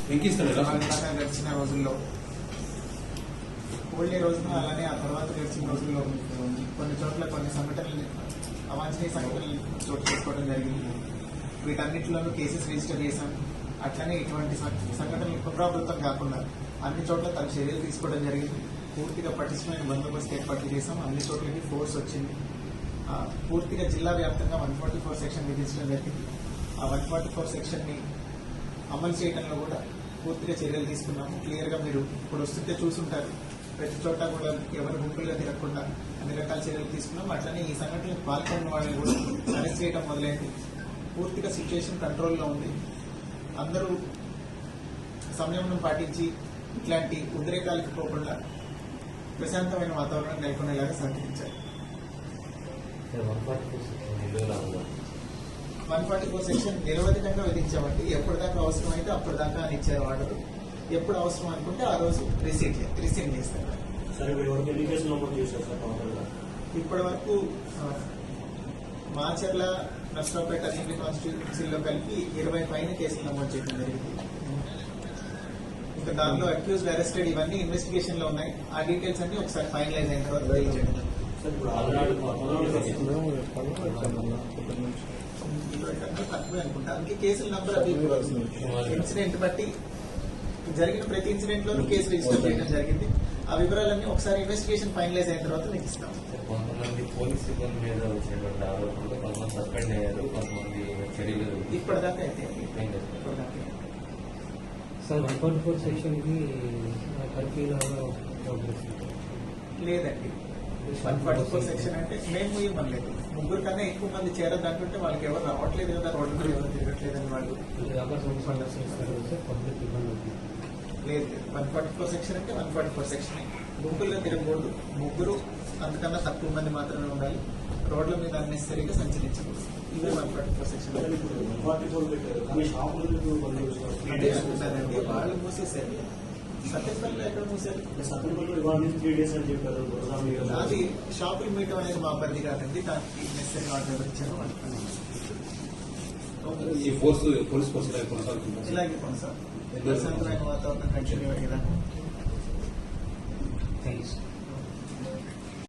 గడిచిన రోజుల్లో హోలీ రోజున అలానే ఆ తర్వాత గడిచిన రోజుల్లో కొన్ని చోట్ల కొన్ని సంఘటనలు అవాంఛనీయ సంఘటనలు చోటు చేసుకోవడం జరిగింది. వీటన్నిటిలోనూ కేసెస్ రిజిస్టర్ చేశాం. అట్లనే ఇటువంటి సంఘటనలు పునరావృతం కాకుండా అన్ని చోట్ల తన చర్యలు తీసుకోవడం జరిగింది. పూర్తిగా పటిష్టమైన బందోబస్తు ఏర్పాట్లు చేశాం. అన్ని చోట్లకి ఫోర్స్ వచ్చింది. పూర్తిగా జిల్లా వ్యాప్తంగా 144 సెక్షన్ విధించడం జరిగింది. ఆ 144 సెక్షన్ ని అమలు చేయడంలో కూడా పూర్తిగా చర్యలు తీసుకున్నాము. క్లియర్ గా మీరు ఇప్పుడు వస్తుంటే చూసుంటారు. ప్రతి చోట కూడా ఎవరు గుంపులుగా తిరగకుండా అన్ని రకాల చర్యలు తీసుకున్నాం. అట్లనే ఈ సంఘటనలకు పాల్గొన్న వాళ్ళని కూడా అరెస్ట్ చేయడం మొదలైంది. పూర్తిగా సిచ్యువేషన్ కంట్రోల్లో ఉంది. అందరూ సంయమనం పాటించి ఇట్లాంటి ఉద్రేకాలకు పోకుండా ప్రశాంతమైన వాతావరణం నెలకొనేలాగా సహకరించారు. 144 సెక్షన్ నిరవధికంగా విధించామండి. ఎప్పటిదాకా అవసరమైతే అప్పటిదాకా అని ఇచ్చారు ఆర్డర్. ఎప్పుడు అవసరం అనుకుంటే ఆ రోజు రిసీవ్ చేస్తారు. ఇప్పటి వరకు మాచర్ల, నర్సరావుపేట అసెంబ్లీ కాన్స్టిట్యూన్సీలో కలిపి 20 పైన కేసులు నమోదు చేయడం జరిగింది. ఇంకా దానిలో అక్యూజ్డ్, అరెస్టెడ్ ఇవన్నీ ఇన్వెస్టిగేషన్ లో ఉన్నాయి. ఆ డీటెయిల్స్ అన్ని ఒకసారి ఫైనలైజ్ అయిన తర్వాత తెలియజేయడం. తక్కువే అనుకుంటా. అందుకే కేసుల నంబర్ అది ఇన్సిడెంట్ బట్టి జరిగిన ప్రతి ఇన్సిడెంట్ లోనూ కేసు రిజిస్టర్ చేయడం జరిగింది. ఆ వివరాలన్నీ ఒకసారి ఇన్వెస్టిగేషన్ ఫైనలైజ్ అయిన తర్వాత మీకు ఇస్తాం. కొంతమంది పోలీస్ సిబ్బంది మీద వచ్చినటువంటి ఆరోపణలు కొంతమంది సస్పెండ్ అయ్యారు, కొంతమంది చర్యలు ఇప్పటిదాకా అయితే సార్ 144 సెక్షన్ కి లేదండి. 144 సెక్షన్ అంటే మేము ఇవ్వలేదు. ముగ్గురు కన్నా ఎక్కువ మంది చేరద్దు అంటుంటే వాళ్ళకి ఎవరు రావట్లేదు కదా, రోడ్డు మీద ఎవరు తిరగట్లేదు అని వాళ్ళు లేదు. 144 సెక్షన్ అంటే 144 సెక్షన్. గుంపుల్లో తిరగకూడదు. ముగ్గురు అంతకన్నా తక్కువ మంది మాత్రమే ఉండాలి. రోడ్ల మీద అన్నెసరీగా సంచరించకూడదు. ఇవే 144 సెక్షన్. అదే అంటున్నారండి, వాళ్ళు మూసేశారు. సత్యపల్లిలో ఎక్కడ మూసారు? అది షాపులు మీయటం అనేది మా పరిధి కాదండి. దానికి నెసరీ ఆర్డర్ ఇచ్చారు. ఇలాగే కొనసాగుతుంది. ప్రశాంతమైన వాతావరణం కంటిన్యూ అయ్యేదాకా.